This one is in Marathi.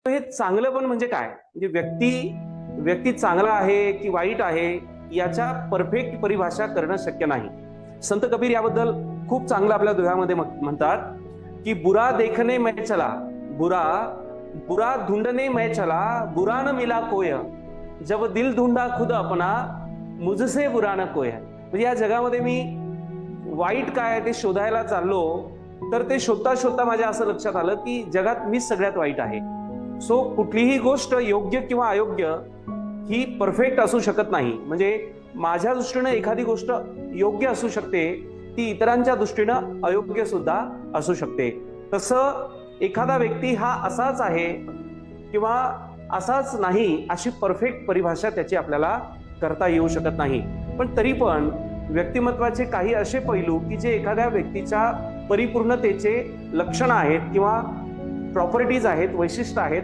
हे चांगलं पण म्हणजे काय? म्हणजे व्यक्ती व्यक्ती चांगला आहे की वाईट आहे याच्या परफेक्ट परिभाषा करणं शक्य नाही. संत कबीर याबद्दल खूप चांगलं आपल्या दोह्यामध्ये म्हणतात की बुरा देखने में चला, बुरा बुरा ढूंढने में चला, बुरा न मिला कोय, जब दिल ढूंढा खुद अपना, मुझसे बुरा न कोय. म्हणजे या जगामध्ये मी वाईट काय आहे ते शोधायला चाललो, तर ते शोधता शोधता माझ्या असं लक्षात आलं की जगात मीच सगळ्यात वाईट आहे. सो कुठलीही गोष्ट योग्य किंवा अयोग्य ही परफेक्ट असू शकत नाही. म्हणजे माझ्या दृष्टीने एखादी गोष्ट योग्य असू शकते, ती इतरांच्या दृष्टीनं अयोग्य सुद्धा असू शकते. तसं एखादा व्यक्ती हा असाच आहे किंवा असाच नाही अशी परफेक्ट परिभाषा त्याची आपल्याला करता येऊ शकत नाही. पण तरी पण व्यक्तिमत्वाचे काही असे पैलू की जे एखाद्या व्यक्तीच्या परिपूर्णतेचे लक्षण आहेत किंवा प्रॉपर्टीज आहेत, वैशिष्ट्य आहेत.